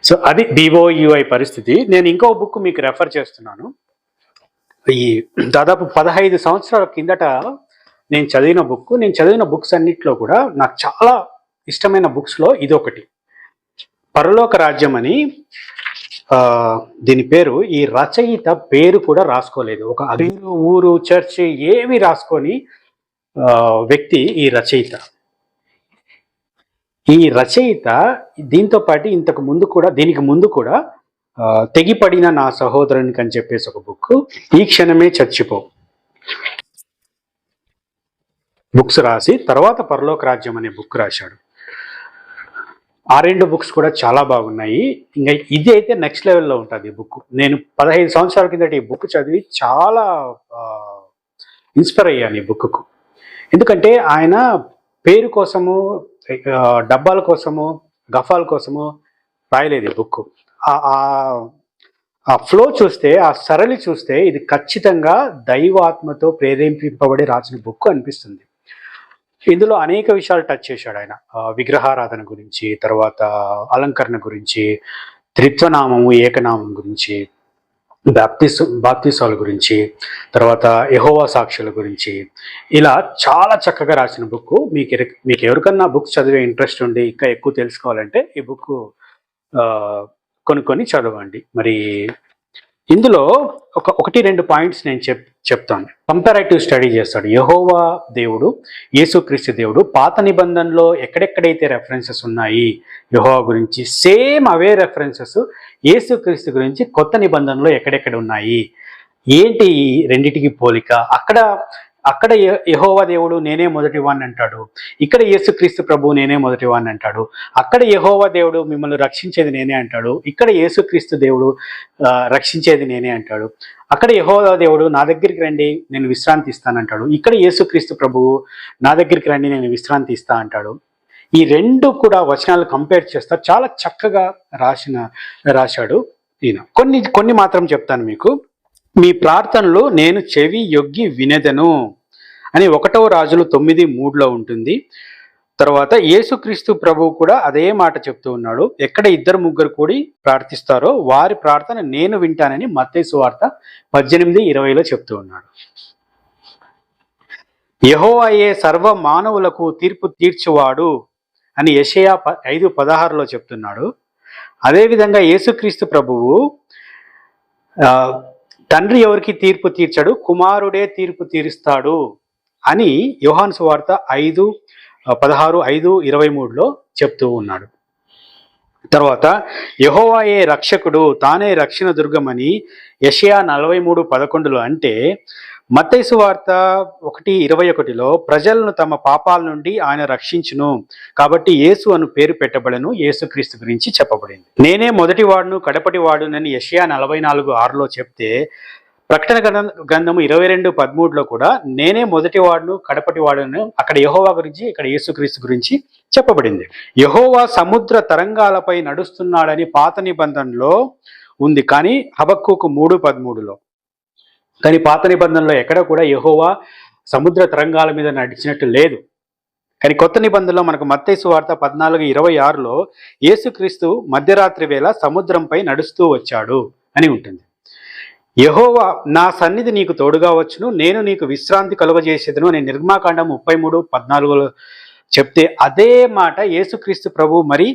సో అది డిఓయుఐ పరిస్థితి. నేను ఇంకో బుక్ మీకు రెఫర్ చేస్తున్నాను. ఈ దాదాపు 15 సంవత్సరాల కిందట నేను చదివిన బుక్స్ అన్నిట్లో కూడా నాకు చాలా ఇష్టమైన బుక్స్లో ఇదొకటి. పరలోక రాజ్యం అని దీని పేరు. ఈ రచయిత పేరు కూడా రాసుకోలేదు, ఒక అదిరు ఊరు చర్చ్ ఏమి రాసుకొని వ్యక్తి ఈ రచయిత. ఈ రచయిత దీంతో పాటు దీనికి ముందు కూడా తెగిపడిన నా సహోదరునికి అని చెప్పేసి ఒక బుక్, ఈ క్షణమే చచ్చిపో బుక్స్ రాసి తర్వాత పరలోక రాజ్యం అనే బుక్ రాశాడు. ఆ 2 బుక్స్ కూడా చాలా బాగున్నాయి. ఇంకా ఇది అయితే నెక్స్ట్ లెవెల్లో ఉంటుంది ఈ బుక్. నేను 15 సంవత్సరాల కిందట ఈ బుక్ చదివి చాలా ఇన్స్పైర్ అయ్యాను ఈ బుక్కు. ఎందుకంటే ఆయన పేరు కోసము, డబ్బాల కోసము, గఫాల కోసము రాయలేదు ఈ బుక్. ఆ ఫ్లో చూస్తే, ఆ సరళి చూస్తే ఇది ఖచ్చితంగా దైవాత్మతో ప్రేరేపింపబడి రాసిన బుక్ అనిపిస్తుంది. ఇందులో అనేక విషయాలు టచ్ చేశాడు ఆయన. విగ్రహారాధన గురించి, తర్వాత గురించి, త్రిత్వనామము, ఏకనామం గురించి, బాప్తిసాల గురించి, తర్వాత యెహోవా సాక్షుల గురించి, ఇలా చాలా చక్కగా రాసిన బుక్. మీకు ఎవరికన్నా బుక్స్ చదివే ఇంట్రెస్ట్ ఉండి ఇంకా ఎక్కువ తెలుసుకోవాలంటే ఈ బుక్ కొనుక్కొని చదవండి. మరి ఇందులో 1-2 పాయింట్స్ నేను చెప్తాను. కంపారేటివ్ స్టడీ చేస్తాడు. యెహోవా దేవుడు, యేసుక్రీస్తు దేవుడు, పాత నిబంధనలో ఎక్కడెక్కడైతే రెఫరెన్సెస్ ఉన్నాయి యెహోవా గురించి, సేమ్ అవే రెఫరెన్సెస్ యేసుక్రీస్తు గురించి కొత్త నిబంధనలో ఎక్కడెక్కడ ఉన్నాయి, ఏంటి ఈ రెండిటికి పోలిక. అక్కడ యెహోవా దేవుడు నేనే మొదటి వాడిని అంటాడు, ఇక్కడ యేసుక్రీస్తు ప్రభు నేనే మొదటి వాడిని అంటాడు. అక్కడ యెహోవా దేవుడు మిమ్మల్ని రక్షించేది నేనే అంటాడు, ఇక్కడ యేసుక్రీస్తు దేవుడు రక్షించేది నేనే అంటాడు. అక్కడ యెహోవా దేవుడు నా దగ్గరికి రండి నేను విశ్రాంతి ఇస్తానంటాడు, ఇక్కడ యేసుక్రీస్తు ప్రభువు నా దగ్గరికి రండి నేను విశ్రాంతి ఇస్తా అంటాడు. ఈ 2 కూడా వచనాలు కంపేర్ చేస్తా చాలా చక్కగా రాశాడు ఈయన. కొన్ని మాత్రం చెప్తాను మీకు. మీ ప్రార్థనలు నేను చెవి యొగ్గి వినెదను అని 1వ రాజులు 9:3 ఉంటుంది. తర్వాత యేసుక్రీస్తు ప్రభువు కూడా అదే మాట చెప్తూ ఉన్నాడు. ఎక్కడ 2-3 కూడి ప్రార్థిస్తారో వారి ప్రార్థన నేను వింటానని మత్తయి సువార్త 18:20 చెప్తూ ఉన్నాడు. యెహోవాయే సర్వ మానవులకు తీర్పు తీర్చువాడు అని యెషయా 5:16 చెప్తున్నాడు. అదేవిధంగా యేసుక్రీస్తు ప్రభువు తండ్రి ఎవరికి తీర్పు తీర్చడు, కుమారుడే తీర్పు తీరుస్తాడు అని యోహాను సువార్త 5:16, 5:23 చెప్తూ ఉన్నాడు. తర్వాత యెహోవాయే రక్షకుడు, తానే రక్షణ దుర్గమని యెషయా 43:11 అంటే, మత్తయి సువార్త 1:21 ప్రజలను తమ పాపాల నుండి ఆయన రక్షించును, కాబట్టి యేసు అను పేరు పెట్టబడను, యేసుక్రీస్తు గురించి చెప్పబడింది. నేనే మొదటివాడును కడపటివాడునని యెషయా 44:6 చెప్తే, ప్రకటన గ్రంథము 22:13 కూడా నేనే మొదటివాడును కడపటివాడును, అక్కడ యెహోవా గురించి, ఇక్కడ యేసుక్రీస్తు గురించి చెప్పబడింది. యెహోవా సముద్ర తరంగాలపై నడుస్తున్నాడని పాత నిబంధనలో ఉంది, కానీ హబక్కూకు 3:13 కానీ పాత నిబంధనలో ఎక్కడ కూడా యెహోవా సముద్ర తరంగాల మీద నడిచినట్టు లేదు. కానీ కొత్త నిబంధనలో మనకు మత్తయి సువార్త 14:26 యేసుక్రీస్తు మధ్యరాత్రి వేళ సముద్రంపై నడుస్తూ వచ్చాడు అని ఉంటుంది. యెహోవా నా సన్నిధి నీకు తోడుగా వచ్చును, నేను నీకు విశ్రాంతి కలుగజేసేదను అని నిర్గమాకాండం 33:14 చెప్తే, అదే మాట యేసుక్రీస్తు ప్రభు మరి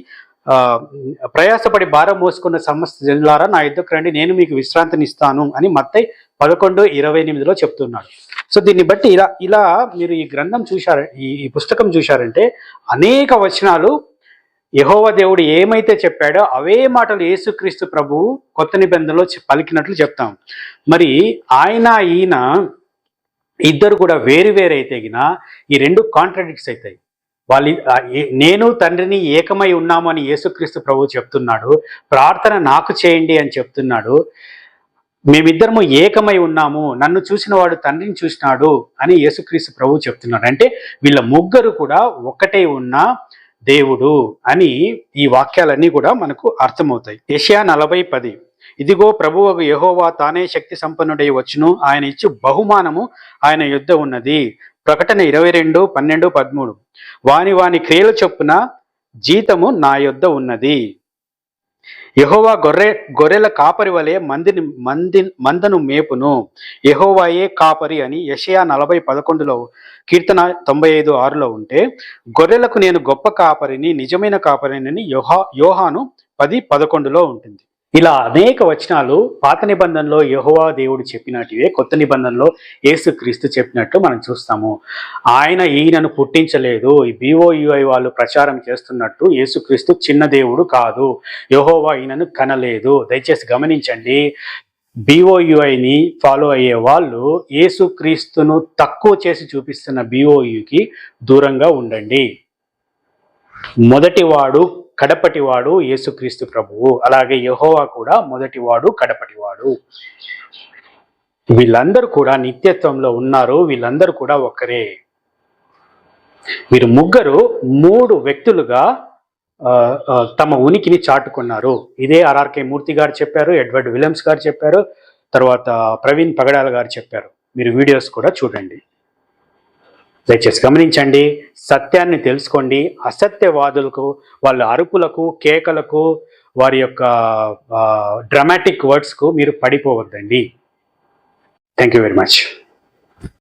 ప్రయాసపడి భారం మోసుకున్న సమస్త జనులారా నా యుద్ధకు రండి, నేను మీకు విశ్రాంతిని ఇస్తాను అని మత్తయి 11:28 చెప్తున్నాడు. సో దీన్ని బట్టి ఇలా మీరు ఈ గ్రంథం చూశారు, ఈ పుస్తకం చూశారంటే అనేక వచనాలు యెహోవా దేవుడు ఏమైతే చెప్పాడో అవే మాటలు యేసుక్రీస్తు ప్రభువు కొత్త నిబంధనలో పలికినట్లు చెప్తాం. మరి ఆయన ఈయన ఇద్దరు కూడా వేరు వేరైతే ఈ రెండు కాంట్రాడిక్ట్స్ అవుతాయి. నేను తండ్రిని ఏకమై ఉన్నాము అని యేసుక్రీస్తు ప్రభువు చెప్తున్నాడు, ప్రార్థన నాకు చేయండి అని చెప్తున్నాడు. మేమిద్దరము ఏకమై ఉన్నాము, నన్ను చూసిన వాడు తండ్రిని చూసినాడు అని యేసుక్రీస్తు ప్రభువు చెప్తున్నాడు. అంటే వీళ్ళ ముగ్గురు కూడా ఒకటే ఉన్న దేవుడు అని ఈ వాక్యాలన్నీ కూడా మనకు అర్థమవుతాయి. యెషయా 40:10 ఇదిగో ప్రభువగు యెహోవా తానే శక్తి సంపన్నుడై వచ్చును, ఆయన ఇచ్చు బహుమానము ఆయన యుద్ధ ఉన్నది. ప్రకటన 22:12-13 వాని క్రియల చొప్పున జీతము నా యొద్ద ఉన్నది. యెహోవా గొర్రెల కాపరి వలె మందను మేపును, యెహోవాయే కాపరి అని యెషయా 40:11 కీర్తన 95:6 ఉంటే, గొర్రెలకు నేను గొప్ప కాపరిని, నిజమైన కాపరిని యోహాను 10:11 ఉంటుంది. ఇలా అనేక వచనాలు పాత నిబంధనలో యెహోవా దేవుడు చెప్పినట్టువే కొత్త నిబంధనలో యేసుక్రీస్తు చెప్పినట్టు మనం చూస్తాము. ఆయన ఈయనను పుట్టించలేదు, ఈ BOUI వాళ్ళు ప్రచారం చేస్తున్నట్టు యేసుక్రీస్తు చిన్న దేవుడు కాదు, యెహోవా ఈయనను కనలేదు. దయచేసి గమనించండి, BOUIని ఫాలో అయ్యే వాళ్ళు యేసుక్రీస్తును తక్కువ చేసి చూపిస్తున్న BOUకి దూరంగా ఉండండి. మొదటివాడు కడపటివాడు యేసుక్రీస్తు ప్రభువు, అలాగే యెహోవా కూడా మొదటివాడు కడపటివాడు. వీళ్ళందరూ కూడా నిత్యత్వంలో ఉన్నారు, వీళ్ళందరూ కూడా ఒక్కరే. వీరు ముగ్గురు 3 వ్యక్తులుగా తమ ఉనికిని చాటుకున్నారు. ఇదే RRK మూర్తి గారు చెప్పారు, ఎడ్వర్డ్ విలియమ్స్ గారు చెప్పారు, తర్వాత ప్రవీణ్ పగడాల గారు చెప్పారు. మీరు వీడియోస్ కూడా చూడండి. దయచేసి గమనించండి, సత్యాన్ని తెలుసుకోండి. అసత్యవాదులకు, వాళ్ళ అరుపులకు, కేకలకు, వారి యొక్క డ్రామాటిక్ వర్డ్స్కు మీరు పడిపోవద్దండి. Thank you very much.